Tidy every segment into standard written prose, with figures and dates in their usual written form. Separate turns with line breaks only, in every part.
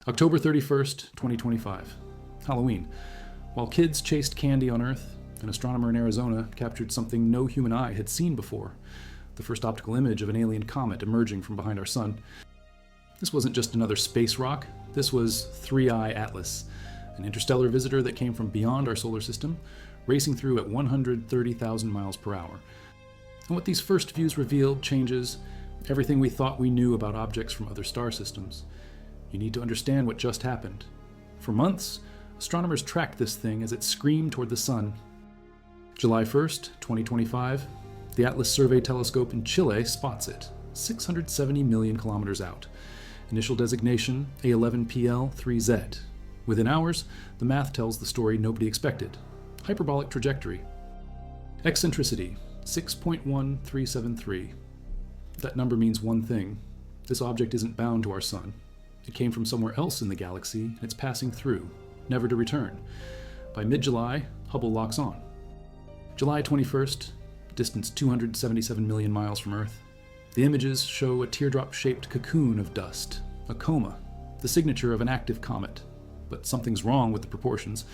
October 31st, 2025. Halloween. While kids chased candy on Earth, an astronomer in Arizona captured something no human eye had seen before. The first optical image of an alien comet emerging from behind our sun. This wasn't just another space rock. This was 3I Atlas, an interstellar visitor that came from beyond our solar system, racing through at 130,000 miles per hour. And what these first views revealed changes everything we thought we knew about objects from other star systems. You need to understand what just happened. For months, astronomers tracked this thing as it screamed toward the sun. July 1st, 2025, the Atlas Survey Telescope in Chile spots it, 670 million kilometers out. Initial designation A11PL3Z. Within hours, the math tells the story nobody expected. Hyperbolic trajectory. Eccentricity, 6.1373. That number means one thing. This object isn't bound to our sun. It came from somewhere else in the galaxy, and it's passing through, never to return. By mid-July, Hubble locks on. July 21st, distance 277 million miles from Earth. The images show a teardrop-shaped cocoon of dust, a coma, the signature of an active comet. But something's wrong with the proportions.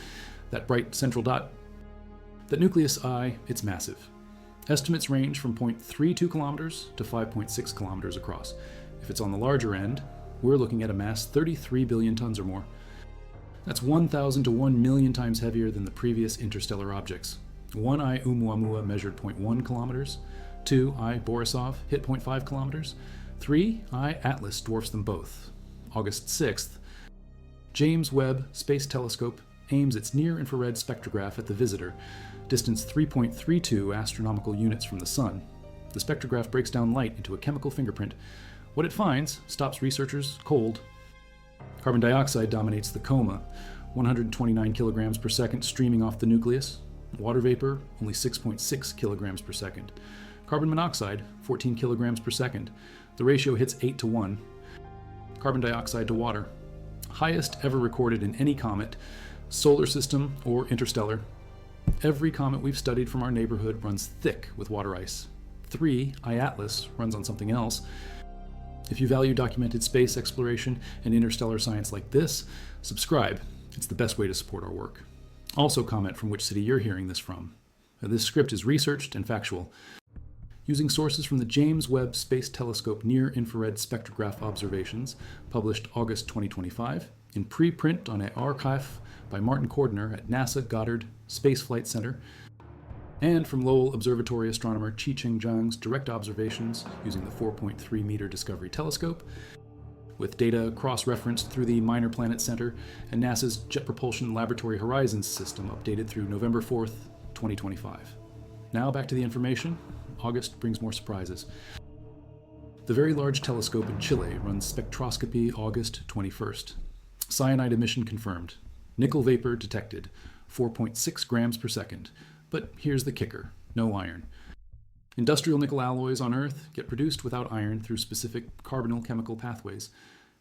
That bright central dot, that nucleus eye, it's massive. Estimates range from 0.32 kilometers to 5.6 kilometers across. If it's on the larger end, we're looking at a mass 33 billion tons or more. That's 1,000 to 1 million times heavier than the previous interstellar objects. 1I Oumuamua measured 0.1 kilometers, 2I Borisov hit 0.5 kilometers, 3I Atlas dwarfs them both. August 6th, James Webb Space Telescope aims its near-infrared spectrograph at the visitor, distance 3.32 astronomical units from the Sun. The spectrograph breaks down light into a chemical fingerprint. What it finds stops researchers cold. Carbon dioxide dominates the coma, 129 kilograms per second streaming off the nucleus. Water vapor, only 6.6 kilograms per second. Carbon monoxide, 14 kilograms per second. The ratio hits 8 to 1. Carbon dioxide to water. Highest ever recorded in any comet, solar system, or interstellar. Every comet we've studied from our neighborhood runs thick with water ice. 3I Atlas runs on something else. If you value documented space exploration and interstellar science like this, subscribe. It's the best way to support our work. Also comment from which city you're hearing this from. This script is researched and factual. Using sources from the James Webb Space Telescope Near-Infrared Spectrograph Observations, published August 2025, in preprint on an archive by Martin Cordner at NASA Goddard Space Flight Center, and from Lowell Observatory astronomer Chi-Ching Zhang's direct observations using the 4.3-meter Discovery Telescope, with data cross-referenced through the Minor Planet Center and NASA's Jet Propulsion Laboratory Horizons system updated through November 4th, 2025. Now back to the information. August brings more surprises. The Very Large Telescope in Chile runs spectroscopy August 21st. Cyanide emission confirmed. Nickel vapor detected, 4.6 grams per second. But here's the kicker, no iron. Industrial nickel alloys on Earth get produced without iron through specific carbonyl chemical pathways.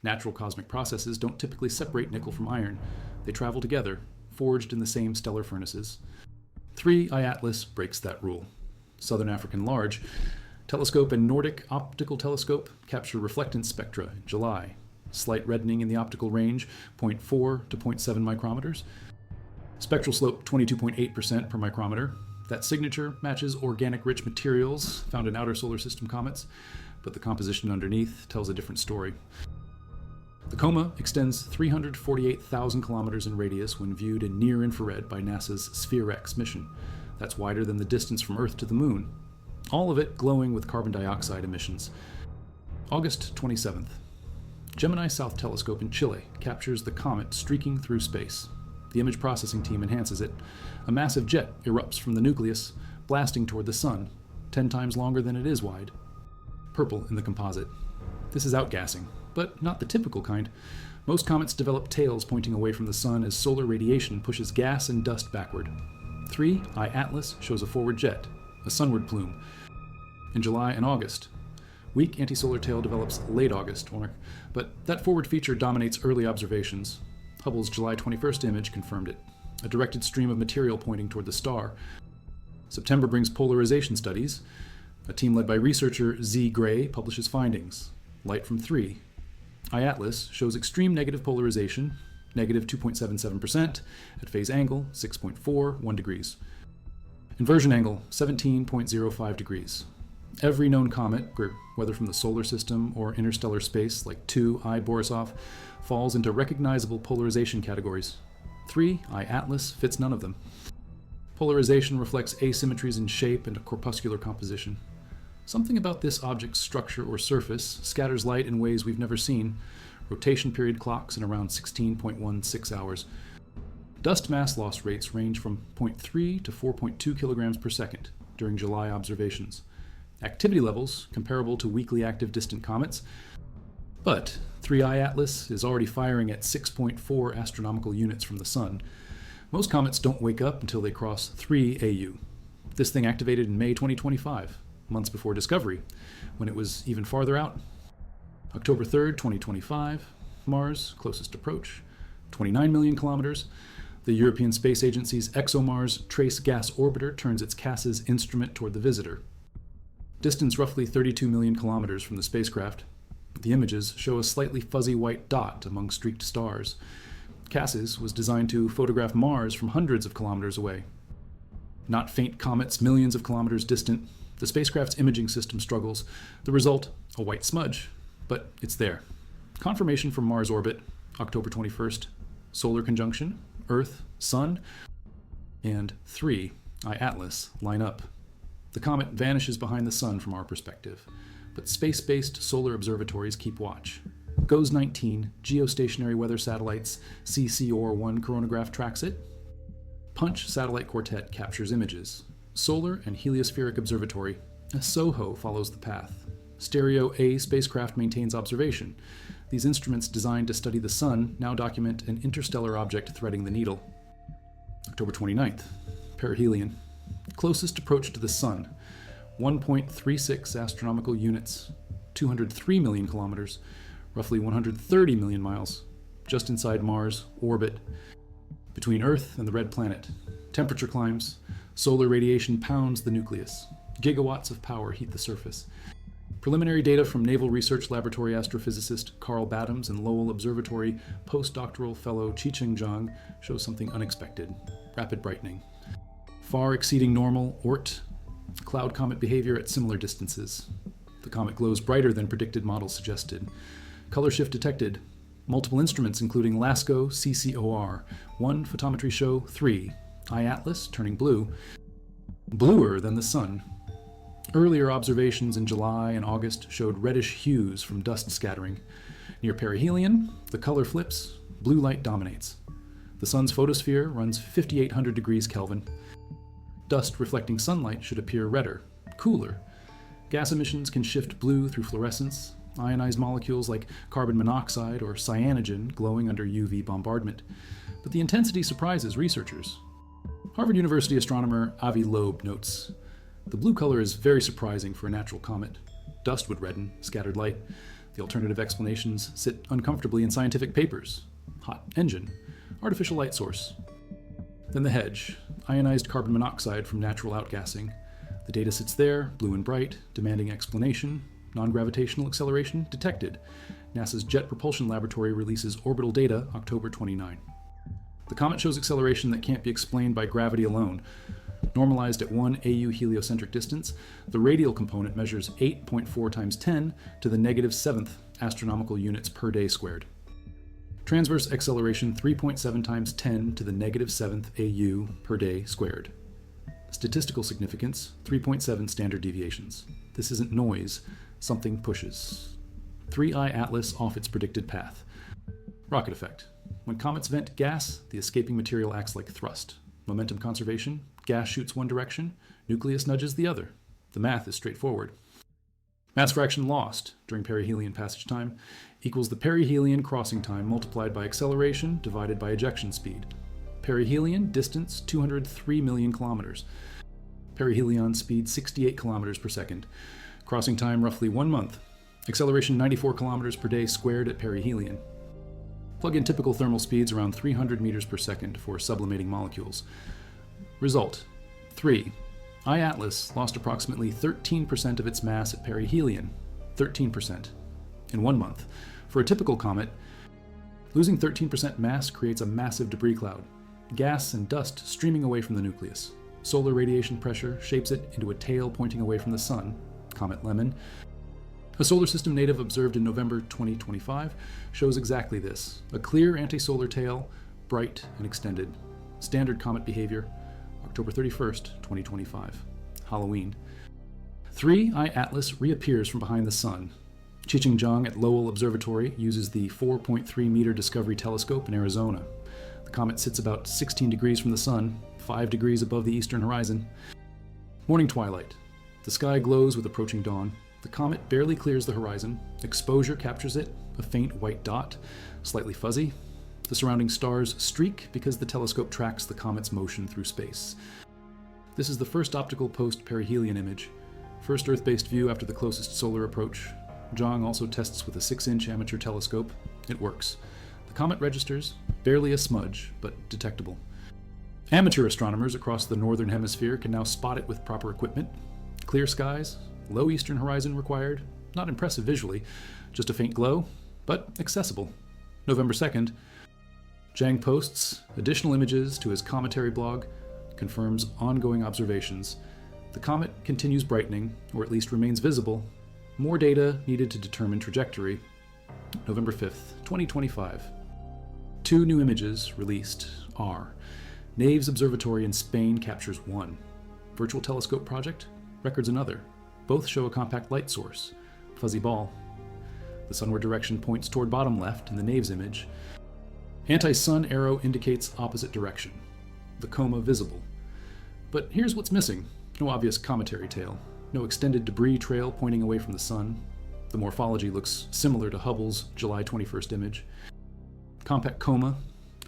Natural cosmic processes don't typically separate nickel from iron. They travel together, forged in the same stellar furnaces. 3I Atlas breaks that rule. Southern African Large Telescope and Nordic Optical Telescope capture reflectance spectra in July. Slight reddening in the optical range, 0.4 to 0.7 micrometers. Spectral slope 22.8% per micrometer. That signature matches organic-rich materials found in outer solar system comets, but the composition underneath tells a different story. The coma extends 348,000 kilometers in radius when viewed in near-infrared by NASA's Sphere-X mission. That's wider than the distance from Earth to the Moon. All of it glowing with carbon dioxide emissions. August 27th. Gemini South Telescope in Chile captures the comet streaking through space. The image processing team enhances it. A massive jet erupts from the nucleus, blasting toward the sun, 10 times longer than it is wide. Purple in the composite. This is outgassing, but not the typical kind. Most comets develop tails pointing away from the sun as solar radiation pushes gas and dust backward. 3I Atlas shows a forward jet, a sunward plume. In July and August, weak antisolar tail develops late August, but that forward feature dominates early observations. Hubble's July 21st image confirmed it, a directed stream of material pointing toward the star. September brings polarization studies. A team led by researcher Z. Gray publishes findings. Light from 3. I-Atlas shows extreme negative polarization, negative 2.77%, at phase angle 6.41 degrees. Inversion angle 17.05 degrees. Every known comet, whether from the solar system or interstellar space like 2I Borisov, falls into recognizable polarization categories. 3 I-Atlas fits none of them. Polarization reflects asymmetries in shape and corpuscular composition. Something about this object's structure or surface scatters light in ways we've never seen. Rotation period clocks in around 16.16 hours. Dust mass loss rates range from 0.3 to 4.2 kilograms per second during July observations. Activity levels comparable to weakly active distant comets, but 3I Atlas is already firing at 6.4 astronomical units from the Sun. Most comets don't wake up until they cross 3 AU. This thing activated in May 2025, months before discovery, when it was even farther out. October 3rd, 2025, Mars, closest approach, 29 million kilometers. The European Space Agency's ExoMars Trace Gas Orbiter turns its CAS's instrument toward the visitor. Distance roughly 32 million kilometers from the spacecraft. The images show a slightly fuzzy white dot among streaked stars. CAS's was designed to photograph Mars from hundreds of kilometers away. Not faint comets millions of kilometers distant, the spacecraft's imaging system struggles. The result, a white smudge, but it's there. Confirmation from Mars orbit, October 21st. Solar conjunction, Earth, Sun, and 3 I-Atlas line up. The comet vanishes behind the Sun from our perspective, but space-based solar observatories keep watch. GOES-19 geostationary weather satellites CCOR-1 coronagraph tracks it. Punch satellite quartet captures images. Solar and heliospheric observatory SOHO follows the path. Stereo A spacecraft maintains observation. These instruments designed to study the Sun now document an interstellar object threading the needle. October 29th, perihelion. Closest approach to the Sun, 1.36 astronomical units, 203 million kilometers, roughly 130 million miles, just inside Mars' orbit, between Earth and the red planet. Temperature climbs, solar radiation pounds the nucleus, gigawatts of power heat the surface. Preliminary data from Naval Research Laboratory astrophysicist Carl Badams and Lowell Observatory postdoctoral fellow Chi-Cheng Zhang shows something unexpected: rapid brightening. Far exceeding normal Oort cloud comet behavior at similar distances. The comet glows brighter than predicted models suggested. Color shift detected. Multiple instruments including LASCO CCOR, 1 photometry show 3, I-Atlas turning blue, bluer than the Sun. Earlier observations in July and August showed reddish hues from dust scattering. Near perihelion, the color flips, blue light dominates. The Sun's photosphere runs 5,800 degrees Kelvin. Dust reflecting sunlight should appear redder, cooler. Gas emissions can shift blue through fluorescence, ionized molecules like carbon monoxide or cyanogen glowing under UV bombardment. But the intensity surprises researchers. Harvard University astronomer Avi Loeb notes, "The blue color is very surprising for a natural comet. Dust would redden scattered light. The alternative explanations sit uncomfortably in scientific papers. Hot engine, artificial light source." Then the hedge, ionized carbon monoxide from natural outgassing. The data sits there, blue and bright, demanding explanation. Non-gravitational acceleration detected. NASA's Jet Propulsion Laboratory releases orbital data October 29. The comet shows acceleration that can't be explained by gravity alone. Normalized at 1 AU heliocentric distance, the radial component measures 8.4 times 10 to the negative 7th astronomical units per day squared. Transverse acceleration 3.7 times 10 to the negative 7th AU per day squared. Statistical significance 3.7 standard deviations. This isn't noise, something pushes. 3I Atlas off its predicted path. Rocket effect. When comets vent gas, the escaping material acts like thrust. Momentum conservation, gas shoots one direction, nucleus nudges the other. The math is straightforward. Mass fraction lost during perihelion passage time equals the perihelion crossing time multiplied by acceleration divided by ejection speed. Perihelion distance 203 million kilometers. Perihelion speed 68 kilometers per second. Crossing time roughly 1 month. Acceleration 94 kilometers per day squared at perihelion. Plug in typical thermal speeds around 300 meters per second for sublimating molecules. Result: 3. I-Atlas lost approximately 13% of its mass at perihelion. 13%. In 1 month. For a typical comet, losing 13% mass creates a massive debris cloud, gas and dust streaming away from the nucleus. Solar radiation pressure shapes it into a tail pointing away from the sun, Comet Lemon. A solar system native observed in November 2025 shows exactly this: a clear anti-solar tail, bright and extended. Standard comet behavior, October 31st, 2025. Halloween. 3 I Atlas reappears from behind the sun. Chichingjang at Lowell Observatory uses the 4.3 meter Discovery Telescope in Arizona. The comet sits about 16 degrees from the sun, 5 degrees above the eastern horizon. Morning twilight. The sky glows with approaching dawn. The comet barely clears the horizon. Exposure captures it, a faint white dot, slightly fuzzy. The surrounding stars streak because the telescope tracks the comet's motion through space. This is the first optical post-perihelion image, first Earth-based view after the closest solar approach. Zhang also tests with a 6-inch amateur telescope. It works. The comet registers, barely a smudge, but detectable. Amateur astronomers across the northern hemisphere can now spot it with proper equipment. Clear skies, low eastern horizon required, not impressive visually, just a faint glow, but accessible. November 2nd, Zhang posts additional images to his commentary blog, confirms ongoing observations. The comet continues brightening, or at least remains visible. More data needed to determine trajectory. November 5th, 2025. 2 new images released are: Naves Observatory in Spain captures 1. Virtual Telescope Project records another. Both show a compact light source, fuzzy ball. The sunward direction points toward bottom left in the Naves image. Anti-sun arrow indicates opposite direction. The coma visible. But here's what's missing. No obvious cometary tail. No extended debris trail pointing away from the sun. The morphology looks similar to Hubble's July 21st image. Compact coma,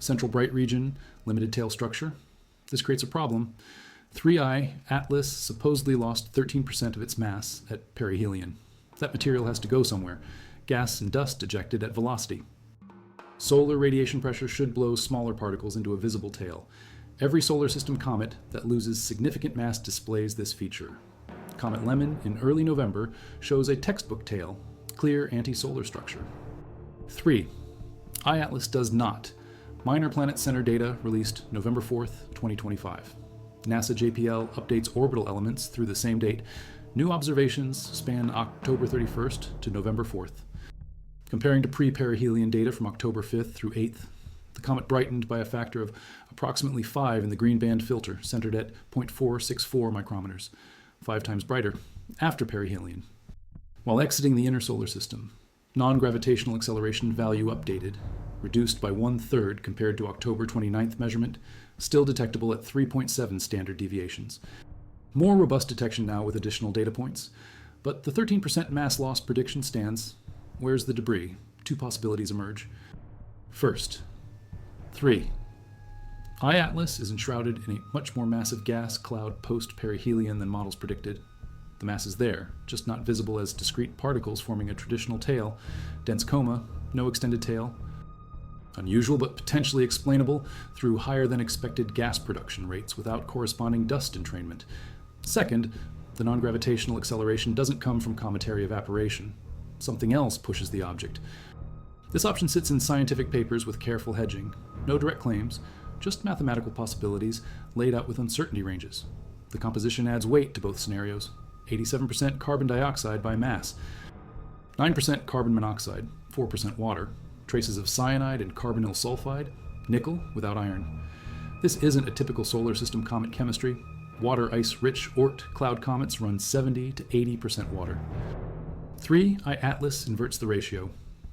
central bright region, limited tail structure. This creates a problem. 3I Atlas supposedly lost 13% of its mass at perihelion. That material has to go somewhere. Gas and dust ejected at velocity. Solar radiation pressure should blow smaller particles into a visible tail. Every solar system comet that loses significant mass displays this feature. Comet Lemon in early November shows a textbook tail, clear anti-solar structure. 3. I-Atlas does not. Minor Planet Center data released November 4th, 2025. NASA JPL updates orbital elements through the same date. New observations span October 31st to November 4th. Comparing to pre-perihelion data from October 5th through 8th, the comet brightened by a factor of approximately 5 in the green band filter, centered at 0.464 micrometers, 5 times brighter, after perihelion. While exiting the inner solar system, non-gravitational acceleration value updated, reduced by 1/3 compared to October 29th measurement, still detectable at 3.7 standard deviations. More robust detection now with additional data points, but the 13% mass loss prediction stands. Where's the debris? 2 possibilities emerge. First, 3. I-Atlas is enshrouded in a much more massive gas cloud post-perihelion than models predicted. The mass is there, just not visible as discrete particles forming a traditional tail. Dense coma, no extended tail. Unusual but potentially explainable through higher than expected gas production rates without corresponding dust entrainment. Second, the non-gravitational acceleration doesn't come from cometary evaporation. Something else pushes the object. This option sits in scientific papers with careful hedging. No direct claims, just mathematical possibilities laid out with uncertainty ranges. The composition adds weight to both scenarios. 87% carbon dioxide by mass, 9% carbon monoxide, 4% water, traces of cyanide and carbonyl sulfide, nickel without iron. This isn't a typical solar system comet chemistry. Water ice-rich Oort cloud comets run 70 to 80% water. 3. I-Atlas inverts the ratio.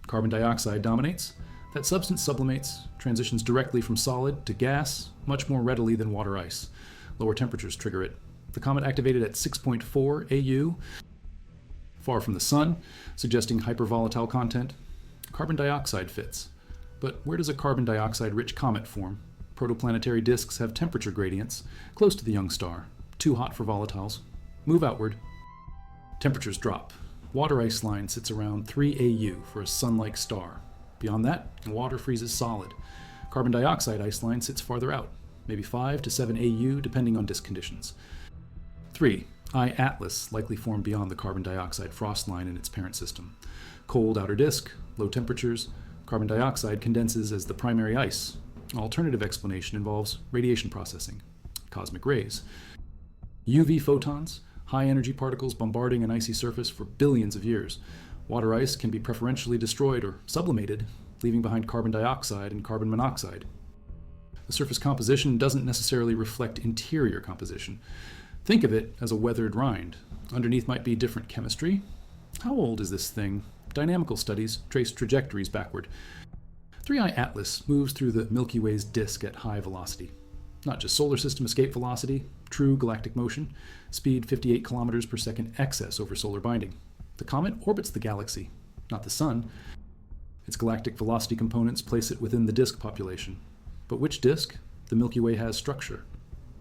Carbon dioxide dominates. That substance sublimates, transitions directly from solid to gas much more readily than water ice. Lower temperatures trigger it. The comet activated at 6.4 AU, far from the sun, suggesting hypervolatile content. Carbon dioxide fits. But where does a carbon dioxide-rich comet form? Protoplanetary disks have temperature gradients, close to the young star. Too hot for volatiles. Move outward. Temperatures drop. Water ice line sits around 3 AU for a sun-like star. Beyond that, water freezes solid. Carbon dioxide ice line sits farther out, maybe 5 to 7 AU depending on disk conditions. 3. I Atlas likely formed beyond the carbon dioxide frost line in its parent system. Cold outer disk, low temperatures, carbon dioxide condenses as the primary ice. An alternative explanation involves radiation processing, cosmic rays. UV photons, high-energy particles bombarding an icy surface for billions of years. Water ice can be preferentially destroyed or sublimated, leaving behind carbon dioxide and carbon monoxide. The surface composition doesn't necessarily reflect interior composition. Think of it as a weathered rind. Underneath might be different chemistry. How old is this thing? Dynamical studies trace trajectories backward. 3I Atlas moves through the Milky Way's disk at high velocity. Not just solar system escape velocity, true galactic motion, speed 58 kilometers per second excess over solar binding. The comet orbits the galaxy, not the sun. Its galactic velocity components place it within the disk population. But which disk? The Milky Way has structure.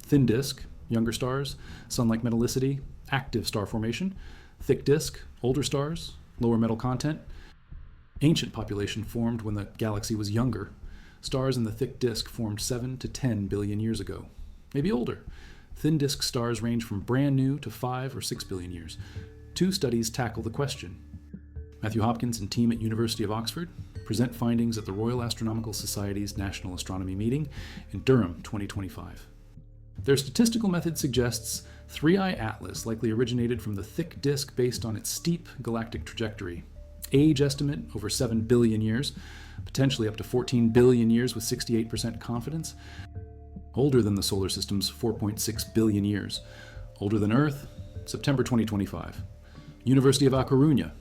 Thin disk, younger stars, sun-like metallicity, active star formation. Thick disk, older stars, lower metal content. Ancient population formed when the galaxy was younger. Stars in the thick disk formed 7 to 10 billion years ago. Maybe older. Thin disk stars range from brand new to 5 or 6 billion years. 2 studies tackle the question. Matthew Hopkins and team at University of Oxford present findings at the Royal Astronomical Society's National Astronomy Meeting in Durham 2025. Their statistical method suggests 3I Atlas likely originated from the thick disk based on its steep galactic trajectory. Age estimate over 7 billion years, potentially up to 14 billion years with 68% confidence. Older than the solar system's 4.6 billion years. Older than Earth, September 2025. University of A Coruña.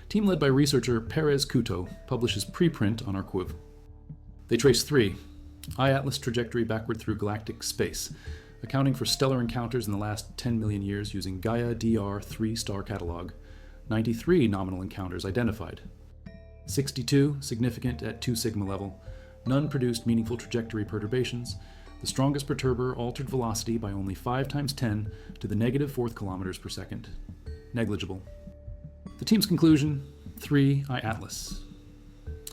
Team led by researcher Perez Couto publishes preprint on Arquiv. They trace 3 I Atlas trajectory backward through galactic space, accounting for stellar encounters in the last 10 million years using Gaia DR 3-star catalog. 93 nominal encounters identified. 62 significant at 2 sigma level. None produced meaningful trajectory perturbations. The strongest perturber altered velocity by only 5 times 10 to the negative 4th kilometers per second. Negligible. The team's conclusion, 3I Atlas.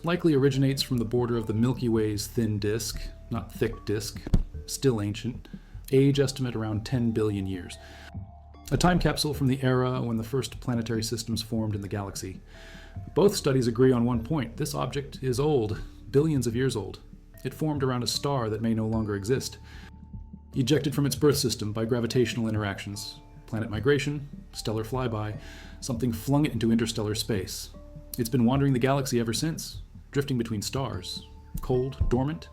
Likely originates from the border of the Milky Way's thin disk, not thick disk, still ancient. Age estimate around 10 billion years. A time capsule from the era when the first planetary systems formed in the galaxy. Both studies agree on one point. This object is old, billions of years old. It formed around a star that may no longer exist. Ejected from its birth system by gravitational interactions. Planet migration, stellar flyby, something flung it into interstellar space. It's been wandering the galaxy ever since, drifting between stars. Cold, dormant.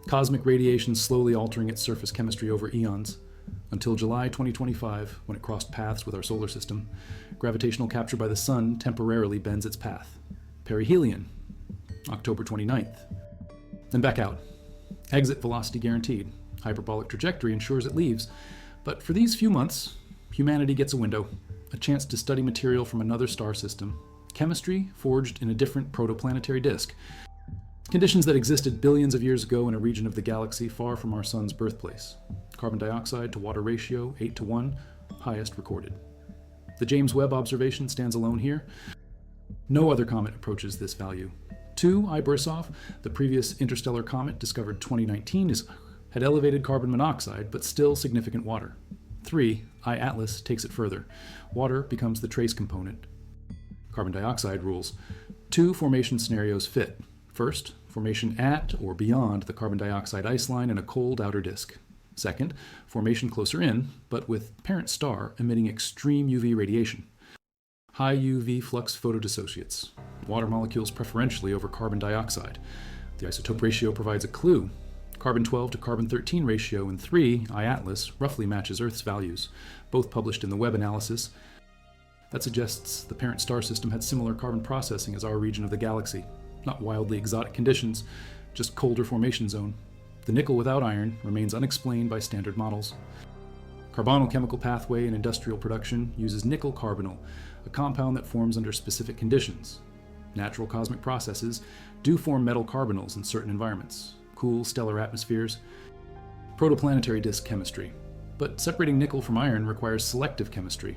Cosmic radiation slowly altering its surface chemistry over eons. Until July 2025, when it crossed paths with our solar system, gravitational capture by the sun temporarily bends its path. Perihelion, October 29th. Then back out. Exit velocity guaranteed. Hyperbolic trajectory ensures it leaves. But for these few months, humanity gets a window, a chance to study material from another star system, chemistry forged in a different protoplanetary disk, conditions that existed billions of years ago in a region of the galaxy far from our sun's birthplace. Carbon dioxide to water ratio 8 to 1, highest recorded. The James Webb observation stands alone here. No other comet approaches this value. 2 I Borisov, the previous interstellar comet discovered 2019, had elevated carbon monoxide, but still significant water. 3 I Atlas takes it further. Water becomes the trace component. Carbon dioxide rules. 2 formation scenarios fit. First, formation at or beyond the carbon dioxide ice line in a cold outer disk. Second, formation closer in, but with parent star emitting extreme UV radiation. High UV flux photodissociates. Water molecules preferentially over carbon dioxide. The isotope ratio provides a clue. Carbon-12 to carbon-13 ratio in 3 I Atlas roughly matches Earth's values, both published in the Webb analysis. That suggests the parent star system had similar carbon processing as our region of the galaxy. Not wildly exotic conditions, just colder formation zone. The nickel without iron remains unexplained by standard models. Carbonyl chemical pathway in industrial production uses nickel carbonyl, a compound that forms under specific conditions. Natural cosmic processes do form metal carbonyls in certain environments, cool stellar atmospheres. Protoplanetary disk chemistry. But separating nickel from iron requires selective chemistry.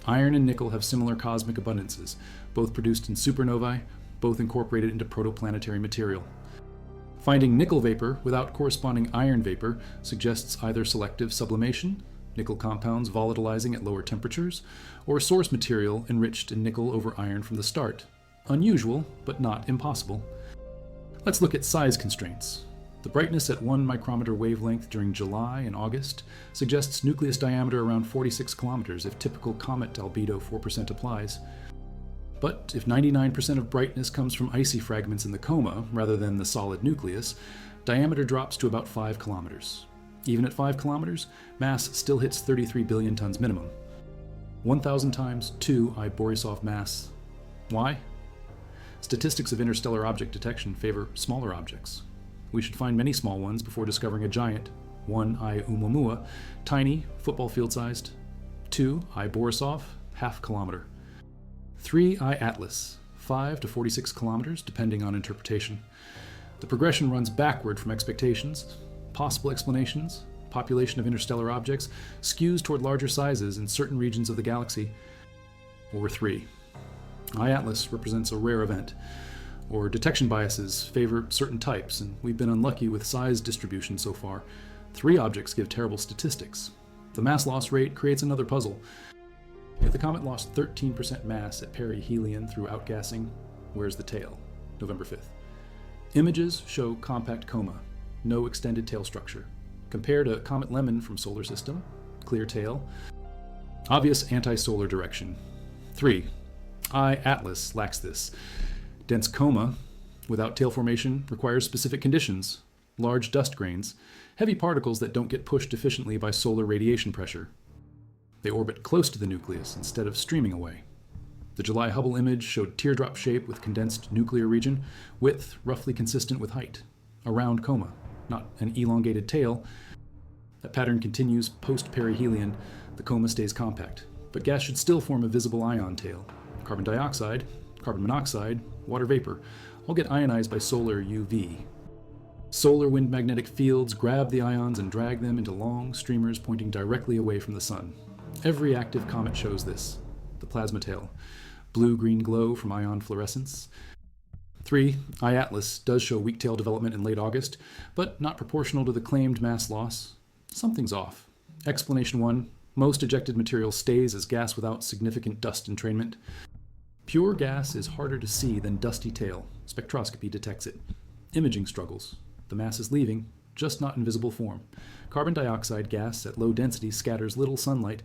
Iron and nickel have similar cosmic abundances, both produced in supernovae, both incorporated into protoplanetary material. Finding nickel vapor without corresponding iron vapor suggests either selective sublimation, nickel compounds volatilizing at lower temperatures, or source material enriched in nickel over iron from the start. Unusual, but not impossible. Let's look at size constraints. The brightness at 1 micrometer wavelength during July and August suggests nucleus diameter around 46 kilometers if typical comet albedo 4% applies. But if 99% of brightness comes from icy fragments in the coma rather than the solid nucleus, diameter drops to about 5 kilometers. Even at 5 kilometers, mass still hits 33 billion tons minimum. 1,000 times 2 I Borisov mass. Why? Statistics of interstellar object detection favor smaller objects. We should find many small ones before discovering a giant. 1 I Oumuamua, tiny, football field sized. 2 I Borisov, half kilometer. 3 I Atlas, 5 to 46 kilometers, depending on interpretation. The progression runs backward from expectations. Possible explanations: population of interstellar objects skews toward larger sizes in certain regions of the galaxy. Or 3. I Atlas represents a rare event, or detection biases favor certain types, and we've been unlucky with size distribution so far. 3 objects give terrible statistics. The mass loss rate creates another puzzle. If the comet lost 13% mass at perihelion through outgassing, where's the tail? November 5th. Images show compact coma, no extended tail structure. Compare to Comet Lemon from Solar System, clear tail. Obvious anti-solar direction. 3. I Atlas lacks this. Dense coma, without tail formation, requires specific conditions: large dust grains, heavy particles that don't get pushed efficiently by solar radiation pressure. They orbit close to the nucleus instead of streaming away. The July Hubble image showed teardrop shape with condensed nuclear region, width roughly consistent with height. A round coma, not an elongated tail. That pattern continues post-perihelion. The coma stays compact, but gas should still form a visible ion tail. Carbon dioxide, carbon monoxide, water vapor all get ionized by solar UV. Solar wind magnetic fields grab the ions and drag them into long streamers pointing directly away from the sun. Every active comet shows this. The plasma tail, blue-green glow from ion fluorescence. 3. I Atlas does show weak tail development in late August, but not proportional to the claimed mass loss. Something's off. Explanation 1. Most ejected material stays as gas without significant dust entrainment. Pure gas is harder to see than dusty tail. Spectroscopy detects it. Imaging struggles. The mass is leaving, just not in visible form. Carbon dioxide gas at low density scatters little sunlight.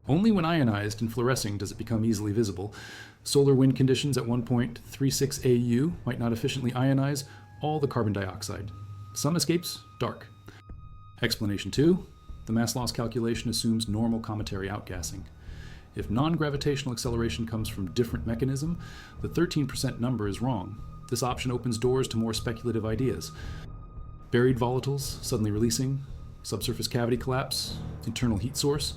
Only when ionized and fluorescing does it become easily visible. Solar wind conditions at 1.36 AU might not efficiently ionize all the carbon dioxide. Some escapes dark. Explanation 2. The mass loss calculation assumes normal cometary outgassing. If non-gravitational acceleration comes from different mechanism, the 13% number is wrong. This option opens doors to more speculative ideas. Buried volatiles suddenly releasing, subsurface cavity collapse, internal heat source.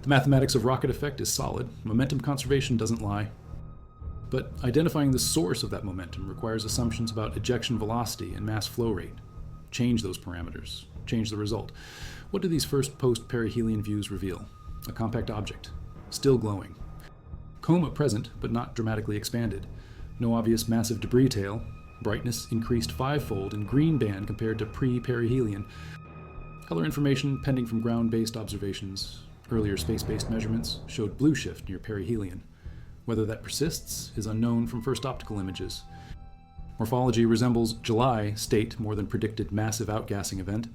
The mathematics of rocket effect is solid. Momentum conservation doesn't lie. But identifying the source of that momentum requires assumptions about ejection velocity and mass flow rate. Change those parameters. Change the result. What do these first post-perihelion views reveal? A compact object, still glowing. Coma present, but not dramatically expanded. No obvious massive debris tail. Brightness increased 5-fold in green band compared to pre-perihelion. Color information pending from ground-based observations. Earlier space-based measurements showed blue shift near perihelion. Whether that persists is unknown from first optical images. Morphology resembles July state more than predicted massive outgassing event.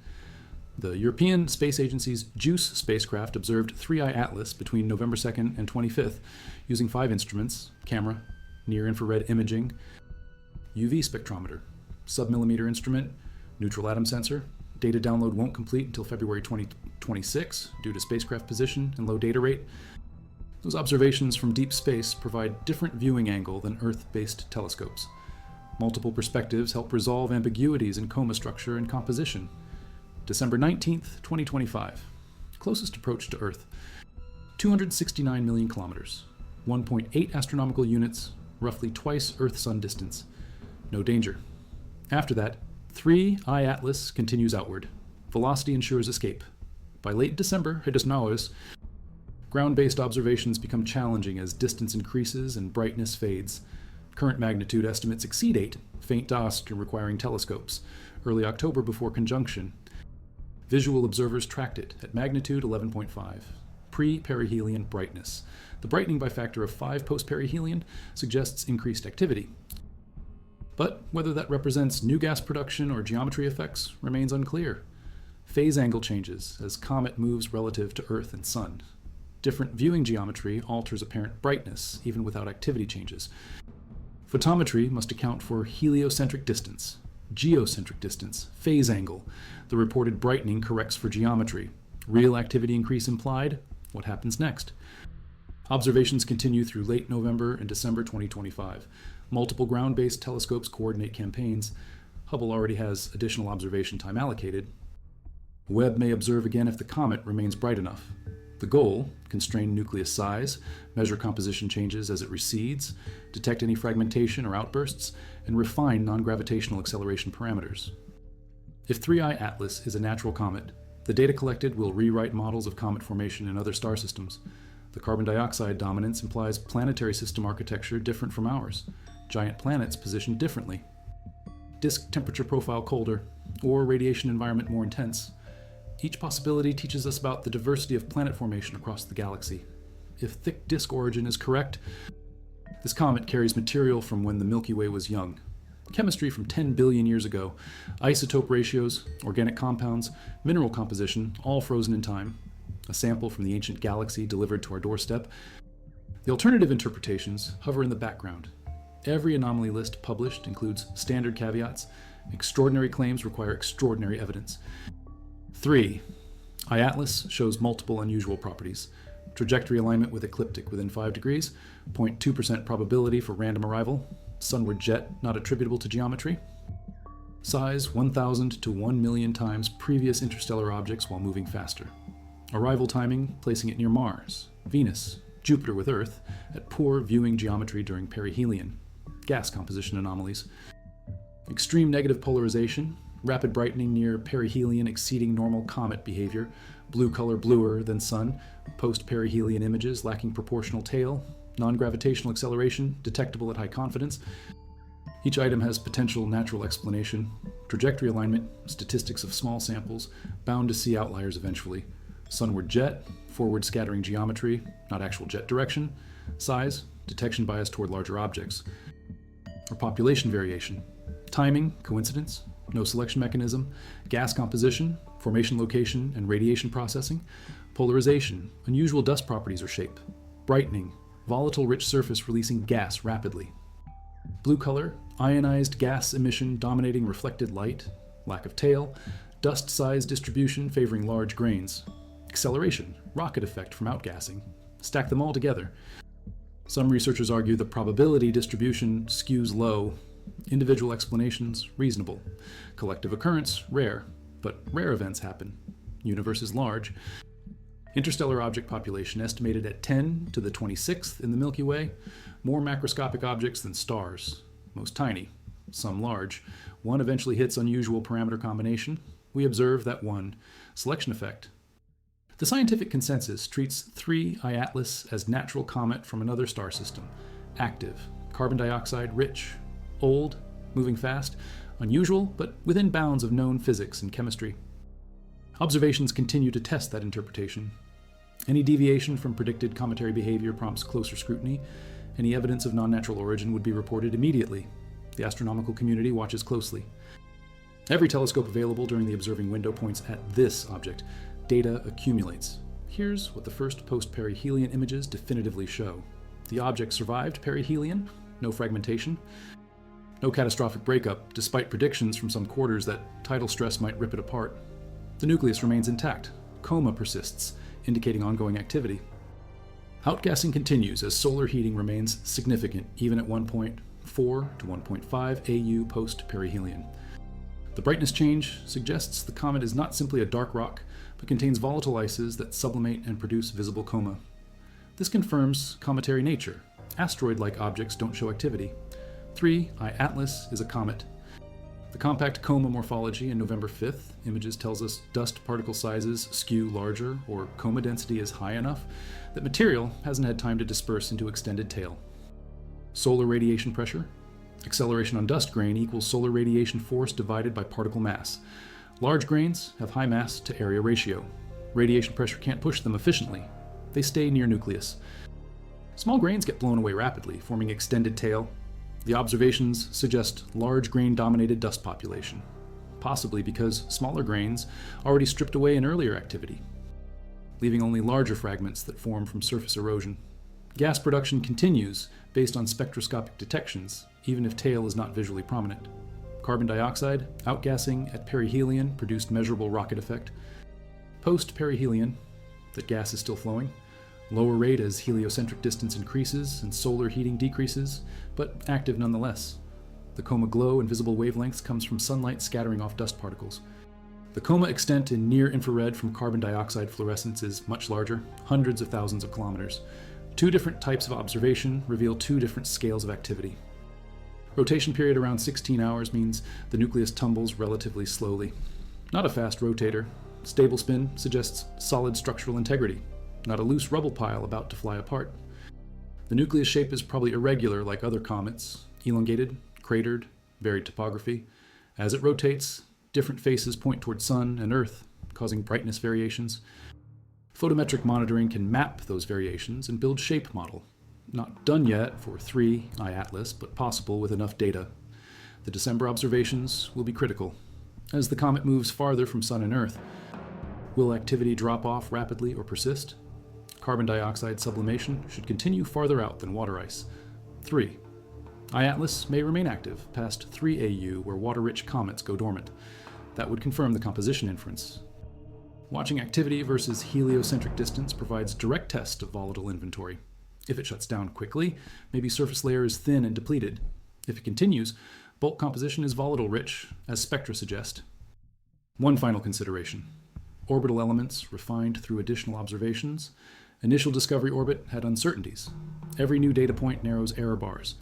The European Space Agency's JUICE spacecraft observed 3I Atlas between November 2nd and 25th using 5 instruments: camera, near-infrared imaging, UV spectrometer, submillimeter instrument, neutral atom sensor. Data download won't complete until February 2026 due to spacecraft position and low data rate. Those observations from deep space provide different viewing angle than Earth-based telescopes. Multiple perspectives help resolve ambiguities in coma structure and composition. December 19th, 2025. Closest approach to Earth. 269 million kilometers. 1.8 astronomical units, roughly twice Earth-Sun distance. No danger. After that, 3I Atlas continues outward. Velocity ensures escape. By late December, Hydosnaus, ground-based observations become challenging as distance increases and brightness fades. Current magnitude estimates exceed 8, faint dust and requiring telescopes. Early October before conjunction. Visual observers tracked it at magnitude 11.5, pre-perihelion brightness. The brightening by factor of 5 post-perihelion suggests increased activity. But whether that represents new gas production or geometry effects remains unclear. Phase angle changes as comet moves relative to Earth and Sun. Different viewing geometry alters apparent brightness, even without activity changes. Photometry must account for heliocentric distance, geocentric distance, phase angle. The reported brightening corrects for geometry. Real activity increase implied. What happens next? Observations continue through late November and December 2025. Multiple ground-based telescopes coordinate campaigns. Hubble already has additional observation time allocated. Webb may observe again if the comet remains bright enough. The goal: constrain nucleus size, measure composition changes as it recedes, detect any fragmentation or outbursts, and refine non-gravitational acceleration parameters. If 3I Atlas is a natural comet, the data collected will rewrite models of comet formation in other star systems. The carbon dioxide dominance implies planetary system architecture different from ours, giant planets positioned differently, disk temperature profile colder, or radiation environment more intense. Each possibility teaches us about the diversity of planet formation across the galaxy. If thick disk origin is correct, this comet carries material from when the Milky Way was young. Chemistry from 10 billion years ago, isotope ratios, organic compounds, mineral composition, all frozen in time. A sample from the ancient galaxy delivered to our doorstep. The alternative interpretations hover in the background. Every anomaly list published includes standard caveats. Extraordinary claims require extraordinary evidence. 3. I-Atlas shows multiple unusual properties. Trajectory alignment with ecliptic within 5 degrees, 0.2% probability for random arrival, sunward jet not attributable to geometry. Size 1,000 to 1 million times previous interstellar objects while moving faster. Arrival timing, placing it near Mars, Venus, Jupiter with Earth, at poor viewing geometry during perihelion. Gas composition anomalies. Extreme negative polarization, rapid brightening near perihelion exceeding normal comet behavior, blue color bluer than Sun, post-perihelion images lacking proportional tail, non-gravitational acceleration detectable at high confidence. Each item has potential natural explanation, trajectory alignment, statistics of small samples, bound to see outliers eventually. Sunward jet, forward scattering geometry, not actual jet direction, size, detection bias toward larger objects. Or population variation, timing, coincidence, no selection mechanism, gas composition, formation location and radiation processing, polarization, unusual dust properties or shape, brightening, volatile rich surface releasing gas rapidly. Blue color, ionized gas emission dominating reflected light, lack of tail, dust size distribution favoring large grains. Acceleration, rocket effect from outgassing. Stack them all together. Some researchers argue the probability distribution skews low. Individual explanations, reasonable. Collective occurrence, rare. But rare events happen. Universe is large. Interstellar object population estimated at 10 to the 26th in the Milky Way. More macroscopic objects than stars. Most tiny, some large. One eventually hits unusual parameter combination. We observe that one. Selection effect. The scientific consensus treats 3 I-Atlas as natural comet from another star system. Active, carbon dioxide rich, old, moving fast, unusual, but within bounds of known physics and chemistry. Observations continue to test that interpretation. Any deviation from predicted cometary behavior prompts closer scrutiny. Any evidence of non-natural origin would be reported immediately. The astronomical community watches closely. Every telescope available during the observing window points at this object. Data accumulates. Here's what the first post-perihelion images definitively show. The object survived perihelion, no fragmentation, no catastrophic breakup, despite predictions from some quarters that tidal stress might rip it apart. The nucleus remains intact. Coma persists, indicating ongoing activity. Outgassing continues as solar heating remains significant, even at 1.4 to 1.5 AU post-perihelion. The brightness change suggests the comet is not simply a dark rock, but contains volatile ices that sublimate and produce visible coma. This confirms cometary nature. Asteroid-like objects don't show activity. 3 I-Atlas is a comet. The compact coma morphology in November 5th images tells us dust particle sizes skew larger or coma density is high enough that material hasn't had time to disperse into extended tail. Solar radiation pressure. Acceleration on dust grain equals solar radiation force divided by particle mass. Large grains have high mass to area ratio. Radiation pressure can't push them efficiently. They stay near nucleus. Small grains get blown away rapidly, forming extended tail. The observations suggest large grain-dominated dust population, possibly because smaller grains already stripped away in earlier activity, leaving only larger fragments that form from surface erosion. Gas production continues based on spectroscopic detections, even if tail is not visually prominent. Carbon dioxide, outgassing at perihelion produced measurable rocket effect. Post-perihelion, that gas is still flowing, lower rate as heliocentric distance increases and solar heating decreases, but active nonetheless. The coma glow in visible wavelengths comes from sunlight scattering off dust particles. The coma extent in near-infrared from carbon dioxide fluorescence is much larger, hundreds of thousands of kilometers. Two different types of observation reveal two different scales of activity. Rotation period around 16 hours means the nucleus tumbles relatively slowly. Not a fast rotator. Stable spin suggests solid structural integrity, not a loose rubble pile about to fly apart. The nucleus shape is probably irregular like other comets, elongated, cratered, varied topography. As it rotates, different faces point toward Sun and Earth, causing brightness variations. Photometric monitoring can map those variations and build shape model. Not done yet for 3I Atlas, but possible with enough data. The December observations will be critical. As the comet moves farther from Sun and Earth, will activity drop off rapidly or persist? Carbon dioxide sublimation should continue farther out than water ice. 3. I-Atlas may remain active past 3 AU where water-rich comets go dormant. That would confirm the composition inference. Watching activity versus heliocentric distance provides direct test of volatile inventory. If it shuts down quickly, maybe surface layer is thin and depleted. If it continues, bulk composition is volatile-rich, as spectra suggest. One final consideration. Orbital elements refined through additional observations. Initial discovery orbit had uncertainties. Every new data point narrows error bars.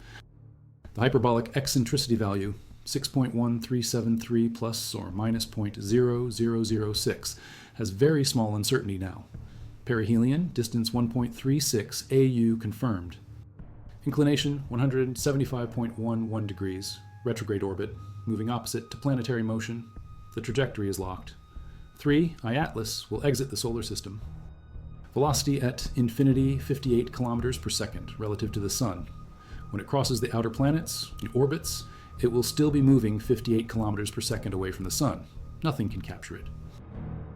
The hyperbolic eccentricity value, 6.1373 plus or minus 0.0006, has very small uncertainty now. Perihelion, distance 1.36 AU confirmed. Inclination 175.11 degrees, retrograde orbit, moving opposite to planetary motion. The trajectory is locked. 3 I-Atlas will exit the solar system. Velocity at infinity 58 kilometers per second relative to the Sun. When it crosses the outer planets, in orbits, it will still be moving 58 kilometers per second away from the Sun. Nothing can capture it.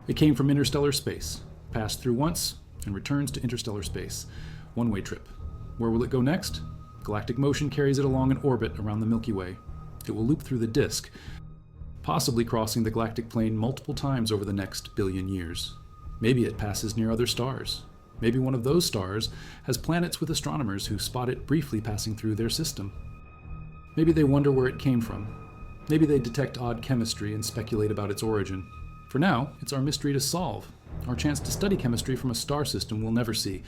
It came from interstellar space, passed through once, and returns to interstellar space. One-way trip. Where will it go next? Galactic motion carries it along an orbit around the Milky Way. It will loop through the disk, possibly crossing the galactic plane multiple times over the next billion years. Maybe it passes near other stars. Maybe one of those stars has planets with astronomers who spot it briefly passing through their system. Maybe they wonder where it came from. Maybe they detect odd chemistry and speculate about its origin. For now, it's our mystery to solve, our chance to study chemistry from a star system we'll never see.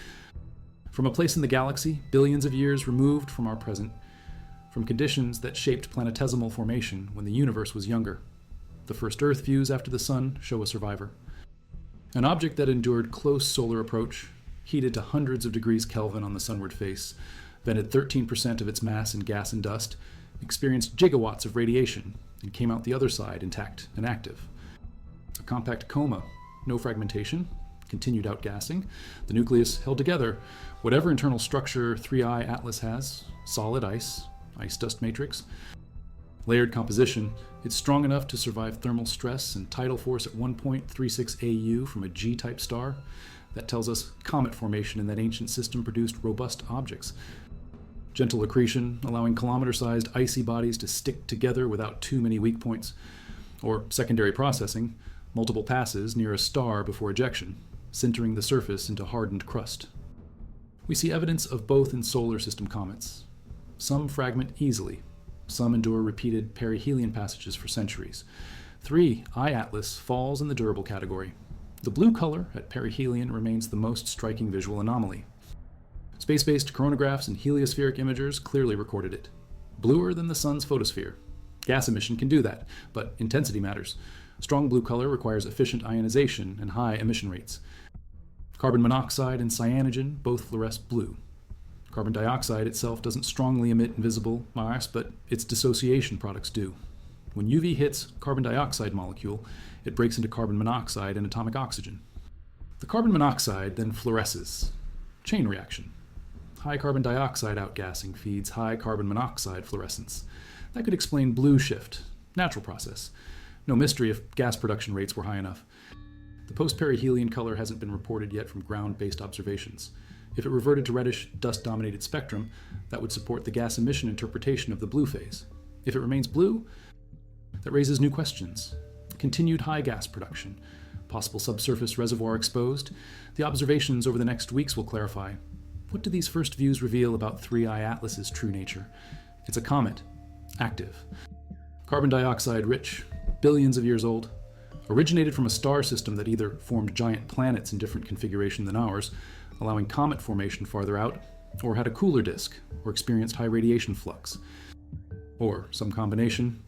From a place in the galaxy, billions of years removed from our present, from conditions that shaped planetesimal formation when the universe was younger. The first Earth views after the Sun show a survivor. An object that endured close solar approach, heated to hundreds of degrees Kelvin on the sunward face, vented 13% of its mass in gas and dust, experienced gigawatts of radiation, and came out the other side intact and active. A compact coma, no fragmentation, continued outgassing, the nucleus held together. Whatever internal structure 3I Atlas has, solid ice dust matrix, layered composition, it's strong enough to survive thermal stress and tidal force at 1.36 AU from a G-type star. That tells us comet formation in that ancient system produced robust objects. Gentle accretion, allowing kilometer-sized icy bodies to stick together without too many weak points. Or secondary processing, multiple passes near a star before ejection, sintering the surface into hardened crust. We see evidence of both in solar system comets. Some fragment easily. Some endure repeated perihelion passages for centuries. 3 I-Atlas falls in the durable category. The blue color at perihelion remains the most striking visual anomaly. Space-based coronagraphs and heliospheric imagers clearly recorded it. Bluer than the Sun's photosphere. Gas emission can do that, but intensity matters. Strong blue color requires efficient ionization and high emission rates. Carbon monoxide and cyanogen both fluoresce blue. Carbon dioxide itself doesn't strongly emit invisible mass, but its dissociation products do. When UV hits carbon dioxide molecule, it breaks into carbon monoxide and atomic oxygen. The carbon monoxide then fluoresces. Chain reaction. High carbon dioxide outgassing feeds high carbon monoxide fluorescence. That could explain blue shift. Natural process. No mystery if gas production rates were high enough. The post-perihelion color hasn't been reported yet from ground-based observations. If it reverted to reddish, dust-dominated spectrum, that would support the gas emission interpretation of the blue phase. If it remains blue, that raises new questions. Continued high gas production, possible subsurface reservoir exposed. The observations over the next weeks will clarify. What do these first views reveal about 3I Atlas's true nature? It's a comet. Active. Carbon dioxide rich, billions of years old. Originated from a star system that either formed giant planets in different configuration than ours, allowing comet formation farther out, or had a cooler disk, or experienced high radiation flux. Or some combination.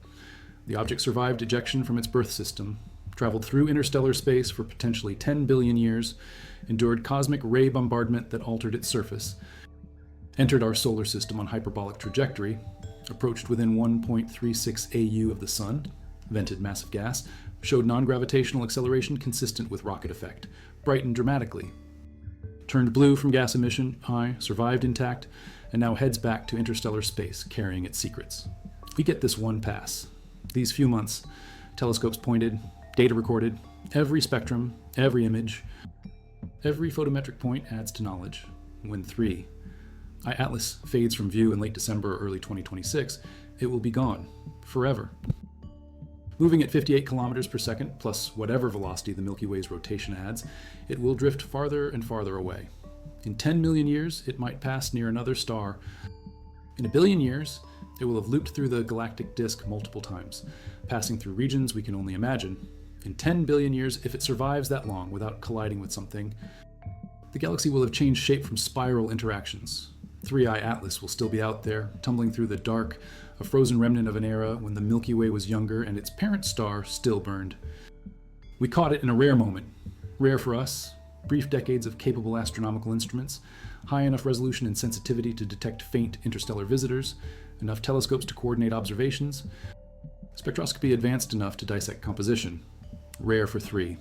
The object survived ejection from its birth system, traveled through interstellar space for potentially 10 billion years, endured cosmic ray bombardment that altered its surface, entered our solar system on hyperbolic trajectory, approached within 1.36 AU of the Sun, vented massive gas, showed non-gravitational acceleration consistent with rocket effect, brightened dramatically, turned blue from gas emission, high, survived intact, and now heads back to interstellar space carrying its secrets. We get this one pass. These few months, telescopes pointed, data recorded, every spectrum, every image, every photometric point adds to knowledge. When 3I Atlas fades from view in late December or early 2026, it will be gone, forever. Moving at 58 kilometers per second, plus whatever velocity the Milky Way's rotation adds, it will drift farther and farther away. In 10 million years, it might pass near another star. In a billion years, it will have looped through the galactic disk multiple times, passing through regions we can only imagine. In 10 billion years, if it survives that long without colliding with something, the galaxy will have changed shape from spiral interactions. 3I Atlas will still be out there, tumbling through the dark, a frozen remnant of an era when the Milky Way was younger and its parent star still burned. We caught it in a rare moment. Rare for us, brief decades of capable astronomical instruments, high enough resolution and sensitivity to detect faint interstellar visitors, enough telescopes to coordinate observations, spectroscopy advanced enough to dissect composition. Rare for 3I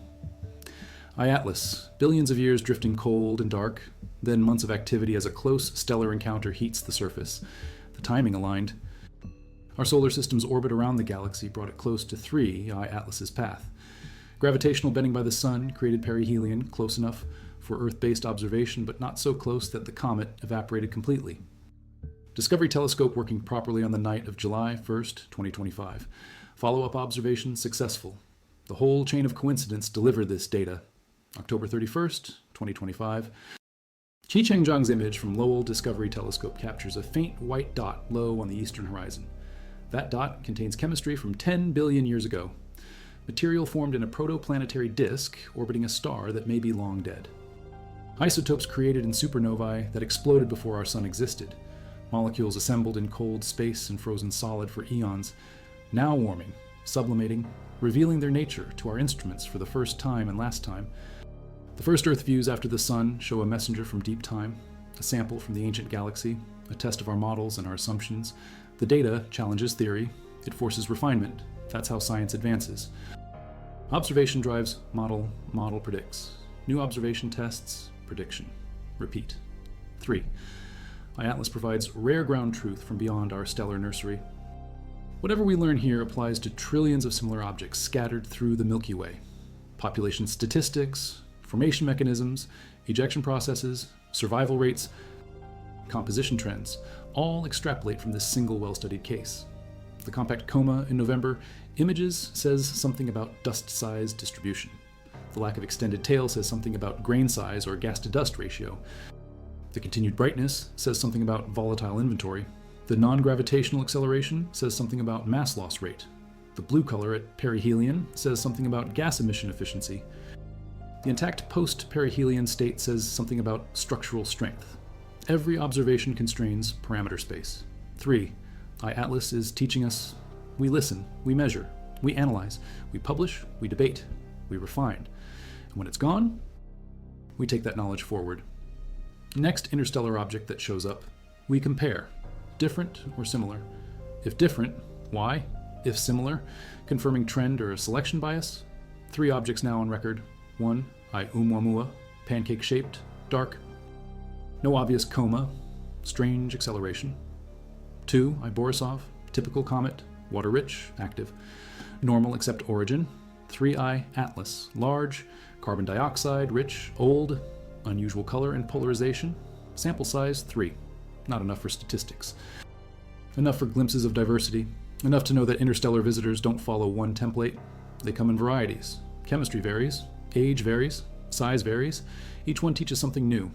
Atlas, billions of years drifting cold and dark, then months of activity as a close stellar encounter heats the surface. The timing aligned. Our solar system's orbit around the galaxy brought it close to 3I Atlas's path. Gravitational bending by the Sun created perihelion close enough for Earth-based observation, but not so close that the comet evaporated completely. Discovery telescope working properly on the night of July 1st, 2025. Follow-up observation successful. The whole chain of coincidence delivered this data. October 31st, 2025. Chi Cheng-Zhang's image from Lowell Discovery Telescope captures a faint white dot low on the eastern horizon. That dot contains chemistry from 10 billion years ago. Material formed in a protoplanetary disk orbiting a star that may be long dead. Isotopes created in supernovae that exploded before our sun existed. Molecules assembled in cold space and frozen solid for eons, now warming, sublimating, revealing their nature to our instruments for the first time and last time. The first Earth views after the Sun show a messenger from deep time, a sample from the ancient galaxy, a test of our models and our assumptions. The data challenges theory, it forces refinement. That's how science advances. Observation drives model, model predicts. New observation tests, prediction. Repeat. 3I Atlas provides rare ground truth from beyond our stellar nursery. Whatever we learn here applies to trillions of similar objects scattered through the Milky Way. Population statistics, formation mechanisms, ejection processes, survival rates, composition trends, all extrapolate from this single well-studied case. The compact coma in November images says something about dust size distribution. The lack of extended tail says something about grain size or gas-to-dust ratio. The continued brightness says something about volatile inventory. The non-gravitational acceleration says something about mass loss rate. The blue color at perihelion says something about gas emission efficiency. The intact post-perihelion state says something about structural strength. Every observation constrains parameter space. 3I Atlas is teaching us we listen, we measure, we analyze, we publish, we debate, we refine. And when it's gone, we take that knowledge forward. Next interstellar object that shows up, we compare. Different or similar? If different, why? if similar, confirming trend or selection bias. 3 objects now on record. 1, Oumuamua, pancake-shaped, dark. No obvious coma, strange acceleration. 2, Borisov, typical comet, water-rich, active. Normal except origin. 3I Atlas, large, carbon dioxide, rich, old, unusual color and polarization. Sample size 3. Not enough for statistics. Enough for glimpses of diversity. Enough to know that interstellar visitors don't follow one template. They come in varieties. Chemistry varies, age varies, size varies. Each one teaches something new.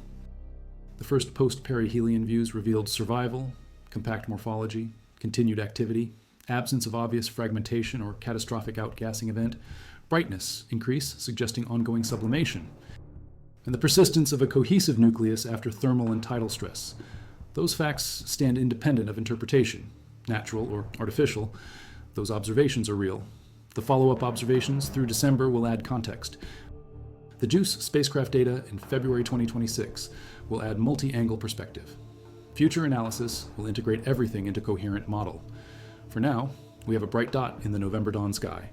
The first post-perihelion views revealed survival, compact morphology, continued activity, absence of obvious fragmentation or catastrophic outgassing event, brightness increase suggesting ongoing sublimation, and the persistence of a cohesive nucleus after thermal and tidal stress. Those facts stand independent of interpretation, natural or artificial. Those observations are real. The follow-up observations through December will add context. The JUICE spacecraft data in February 2026 will add multi-angle perspective. Future analysis will integrate everything into coherent model. For now, we have a bright dot in the November dawn sky.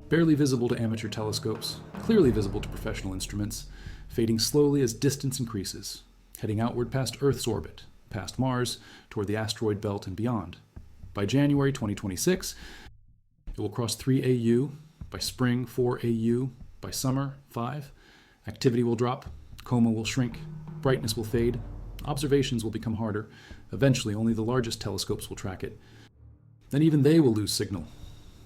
Barely visible to amateur telescopes, clearly visible to professional instruments, fading slowly as distance increases, heading outward past Earth's orbit, past Mars, toward the asteroid belt and beyond. By January 2026, it will cross 3 AU, by spring 4 AU, by summer 5. Activity will drop, coma will shrink, brightness will fade, observations will become harder. Eventually, only the largest telescopes will track it. Then even they will lose signal.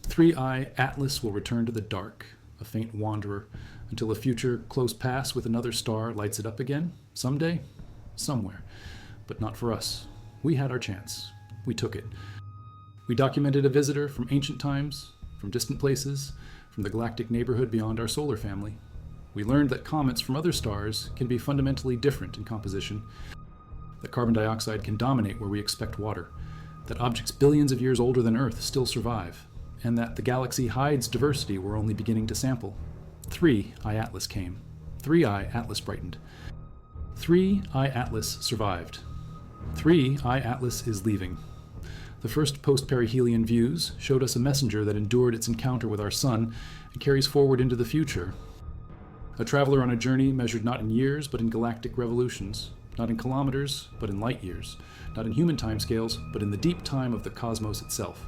3I Atlas will return to the dark, a faint wanderer, until a future close pass with another star lights it up again, someday, somewhere. But not for us. We had our chance. We took it. We documented a visitor from ancient times, from distant places, from the galactic neighborhood beyond our solar family. We learned that comets from other stars can be fundamentally different in composition, that carbon dioxide can dominate where we expect water, that objects billions of years older than Earth still survive, and that the galaxy hides diversity we're only beginning to sample. 3I Atlas came. 3I Atlas brightened. 3I Atlas survived. 3I Atlas is leaving. The first post-perihelion views showed us a messenger that endured its encounter with our sun and carries forward into the future. A traveler on a journey measured not in years but in galactic revolutions, not in kilometers but in light years, not in human timescales but in the deep time of the cosmos itself.